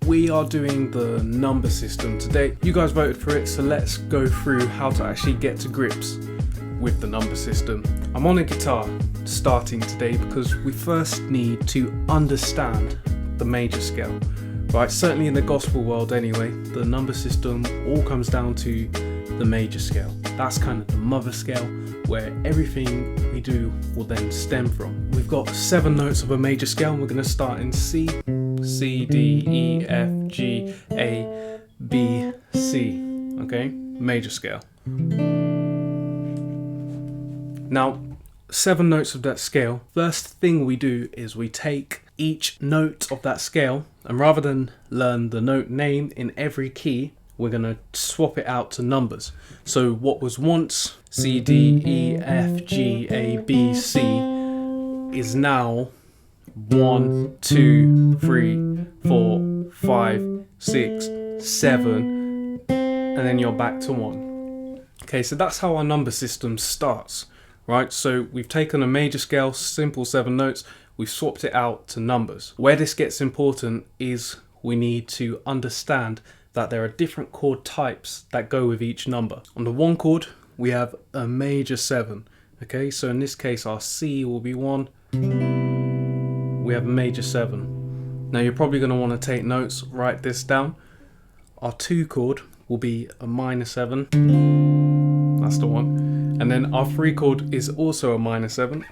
we are doing the number system today. You guys voted for it, so let's go through how to actually get to grips with the number system. I'm on a guitar starting today because we first need to understand the major scale. Right, certainly in the gospel world anyway, the number system all comes down to the major scale. That's kind of the mother scale where everything we do will then stem from. We've got 7 notes of a major scale and we're going to start in C, C, D, E, F, G, A, B, C. Okay, major scale. Now, 7 notes of that scale. First thing we do is we take each note of that scale, and rather than learn the note name in every key, we're going to swap it out to numbers. So what was once C, D, E, F, G, A, B, C is now 1, 2, 3, 4, 5, 6, 7, and then you're back to 1. Okay, so that's how our number system starts, right? So we've taken a major scale, simple 7 notes, we've swapped it out to numbers. Where this gets important is we need to understand that there are different chord types that go with each number. On the 1 chord, we have a major 7. Okay, so in this case, our C will be 1. We have a major 7. Now you're probably going to want to take notes, write this down. Our 2 chord will be a minor 7. That's the one. And then our 3 chord is also a minor 7.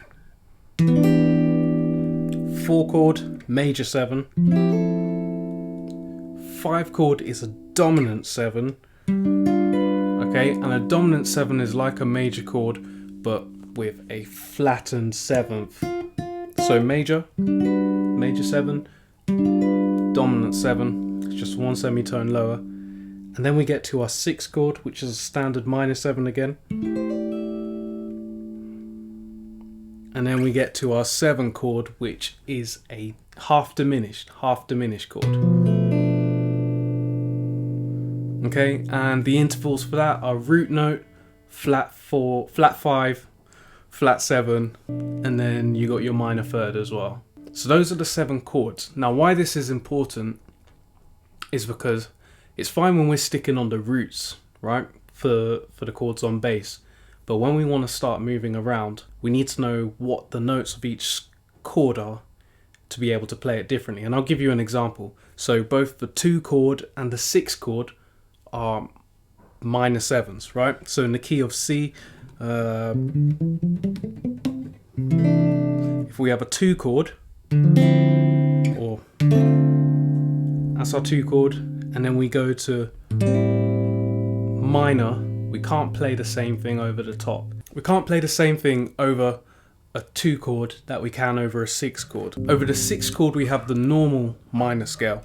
4 chord, major 7. 5 chord is a dominant 7. Okay, and a dominant 7 is like a major chord but with a flattened 7th. So major 7, dominant 7, it's just 1 semitone lower. And then we get to our 6 chord, which is a standard minor 7 again. And then we get to our 7 chord, which is a half diminished chord. Okay, and the intervals for that are root note, flat 4, flat 5, flat 7, and then you got your minor third as well. So those are the 7 chords. Now why this is important is because it's fine when we're sticking on the roots, right, for the chords on bass. But when we want to start moving around, we need to know what the notes of each chord are to be able to play it differently. And I'll give you an example. So both the 2 chord and the 6 chord are minor 7s, right? So in the key of C, if we have a 2 chord, or that's our 2 chord, and then we go to minor, we can't play the same thing over the top. We can't play the same thing over a 2 chord that we can over a 6 chord. Over the 6 chord we have the normal minor scale.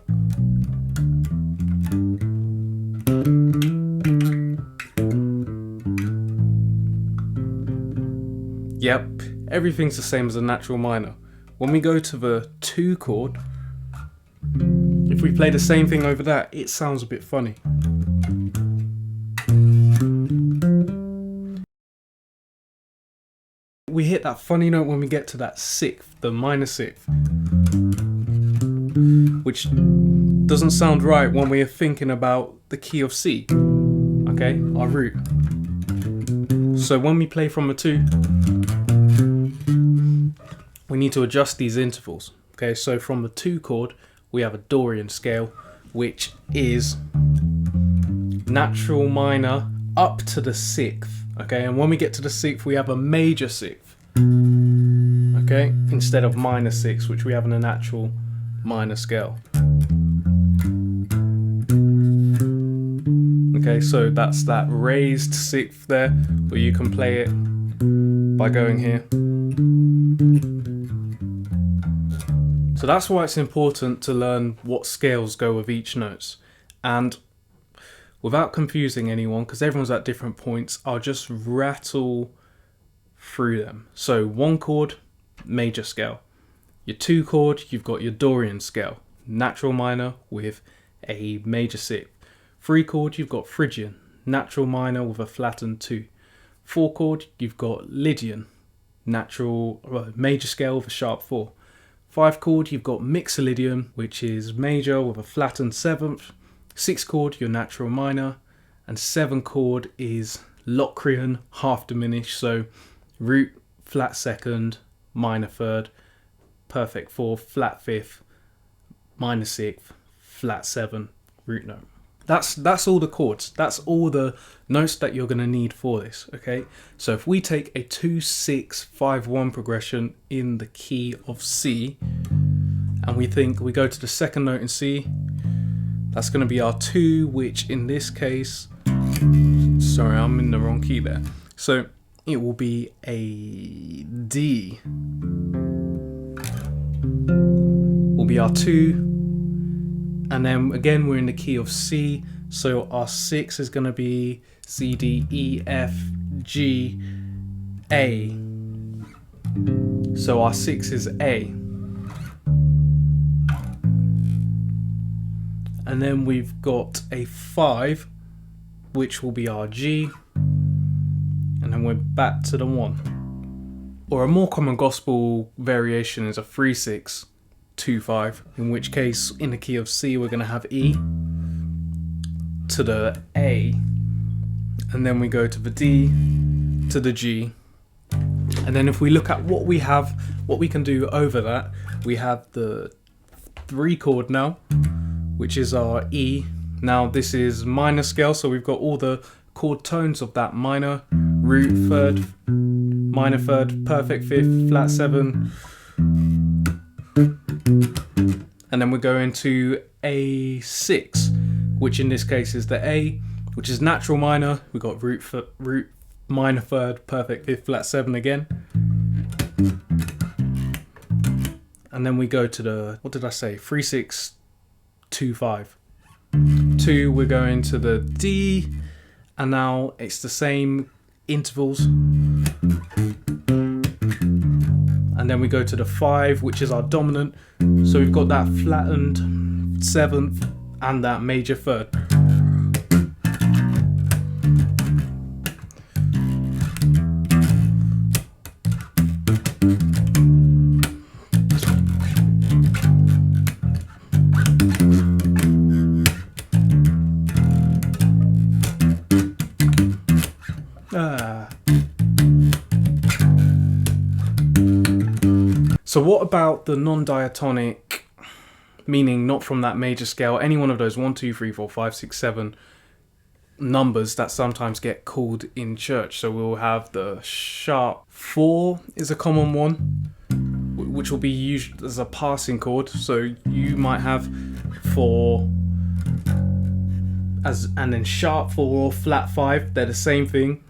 Yep, everything's the same as a natural minor. When we go to the 2 chord, if we play the same thing over that, it sounds a bit funny. We hit that funny note when we get to that 6th, the minor 6th, which doesn't sound right when we're thinking about the key of C, okay, our root. So when we play from a 2, we need to adjust these intervals. Okay, so from the 2 chord, we have a Dorian scale, which is natural minor up to the 6th. Okay, and when we get to the 6th, we have a major 6th. Okay, instead of minor 6, which we have in a natural minor scale. Okay, so that's that raised 6th there, where you can play it by going here. So that's why it's important to learn what scales go with each note. And without confusing anyone, because everyone's at different points, I'll just rattle through them. So 1 chord, major scale. Your 2 chord, you've got your Dorian scale, natural minor with a major 6th. 3 chord, you've got Phrygian, natural minor with a flattened 2. 4 chord, you've got Lydian, major scale with a sharp 4. 5 chord, you've got Mixolydian, which is major with a flattened 7th. 6 chord, your natural minor. And 7 chord is Locrian, half diminished. So root, flat 2nd, minor 3rd, perfect 4th, flat 5th, minor 6th, flat 7, root note. That's all the chords. That's all the notes that you're going to need for this, okay? So if we take a 2-6-5-1 progression in the key of C, and we go to the 2nd note in C, that's going to be our 2, which in this case, sorry, I'm in the wrong key there. So it will be a D. Will be our 2. And then again, we're in the key of C. So our 6 is going to be C, D, E, F, G, A. So our 6 is A. And then we've got a 5, which will be our G. And then we're back to the 1. Or a more common gospel variation is a 3-6-2-5, in which case in the key of C we're going to have E to the A, and then we go to the D to the G. And then if we look at what we can do over that, we have the 3 chord now, which is our E. Now this is minor scale, so we've got all the chord tones of that minor, root 3rd, minor 3rd, perfect 5th, flat 7. And then we go into A6, which in this case is the A, which is natural minor. We've got root minor 3rd, perfect 5th, flat 7 again. And then we go to the, what did I say, 3-6-2-5. 2, we're going to the D, and now it's the same intervals. And then we go to the 5, which is our dominant. So we've got that flattened 7th and that major 3rd. So what about the non-diatonic, meaning not from that major scale, any one of those 1, 2, 3, 4, 5, 6, 7 numbers that sometimes get called in church? So we'll have the sharp 4 is a common one, which will be used as a passing chord. So you might have 4 and then sharp 4 or flat 5. They're the same thing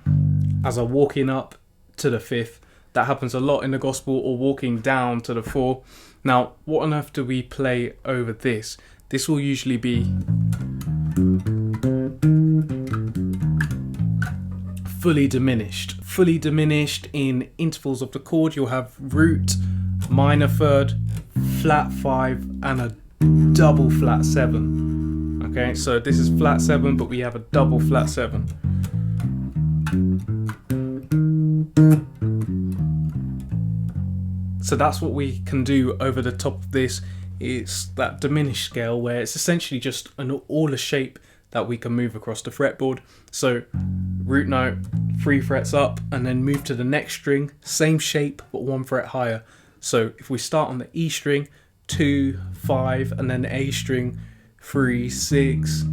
as a walking up to the 5th. That happens a lot in the gospel, or walking down to the 4. Now, what on earth do we play over this? This will usually be fully diminished. Fully diminished in intervals of the chord. You'll have root, minor 3rd, flat 5, and a double flat 7. Okay, so this is flat 7, but we have a double flat 7. So that's what we can do over the top of this. It's that diminished scale where it's essentially just all a shape that we can move across the fretboard. So root note, 3 frets up, and then move to the next string, same shape but 1 fret higher. So if we start on the E string, 2, 5, and then A string, 3, 6,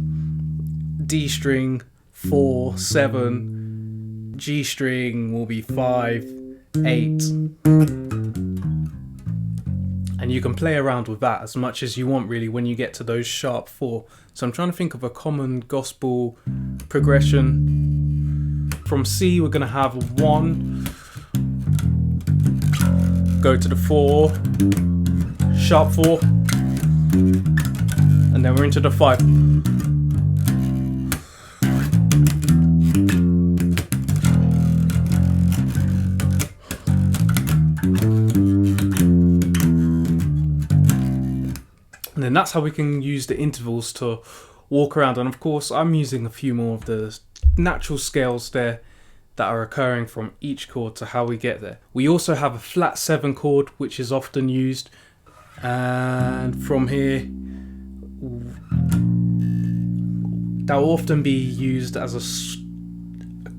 D string, 4, 7, G string will be 5, 8. And you can play around with that as much as you want really when you get to those sharp 4. So I'm trying to think of a common gospel progression. From C we're going to have 1, go to the 4, sharp 4, and then we're into the 5. And then that's how we can use the intervals to walk around. And of course, I'm using a few more of the natural scales there that are occurring from each chord to how we get there. We also have a flat 7 chord, which is often used And from here, that will often be used as a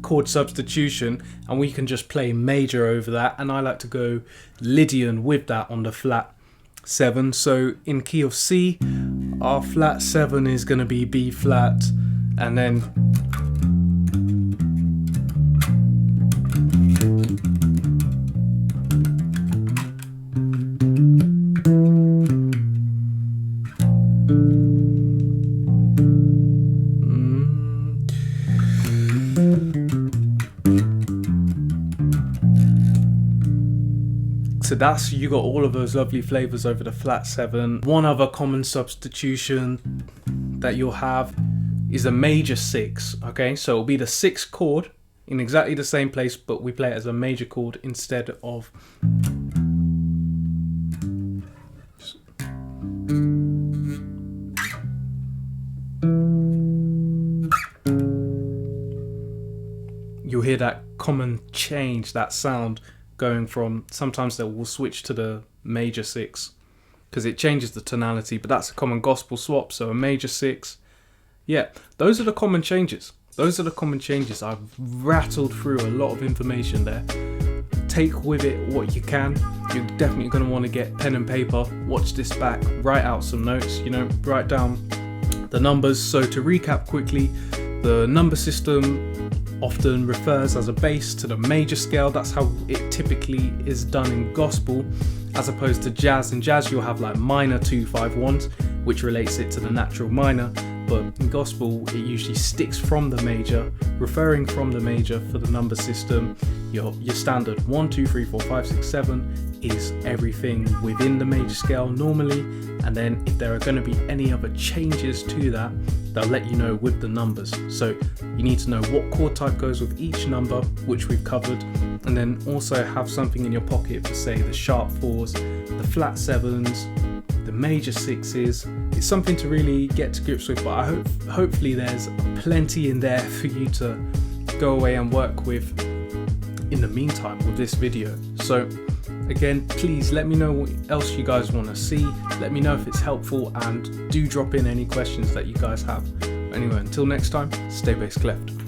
chord substitution, and we can just play major over that, and I like to go Lydian with that on the flat 7. So in key of C, our flat 7 is going to be B flat, and then so that's, you got all of those lovely flavors over the flat 7. One other common substitution that you'll have is a major 6. Okay, so it'll be the 6th chord in exactly the same place, but we play it as a major chord instead of. You'll hear that common change, that sound, going from, sometimes they will switch to the major 6 because it changes the tonality, but that's a common gospel swap. So a major 6, yeah, those are the common changes. Those are the common changes. I've rattled through a lot of information there. Take with it what you can. You're definitely going to want to get pen and paper, watch this back, write out some notes, write down the numbers. So to recap quickly, the number system often refers as a bass to the major scale. That's how it typically is done in gospel, as opposed to jazz. In jazz you'll have like minor 2-5-1s, which relates it to the natural minor, but in gospel it usually sticks from the major, referring from the major for the number system. Your standard 1, 2, 3, 4, 5, 6, 7 is everything within the major scale normally, and then if there are going to be any other changes to that, they'll let you know with the numbers. So you need to know what chord type goes with each number, which we've covered, and then also have something in your pocket for, say, the sharp 4s, the flat 7s, the major 6s. It's something to really get to grips with, but hopefully there's plenty in there for you to go away and work with in the meantime with this video. So again, please let me know what else you guys want to see. Let me know if it's helpful, and do drop in any questions that you guys have. Anyway, until next time, stay bass cleft.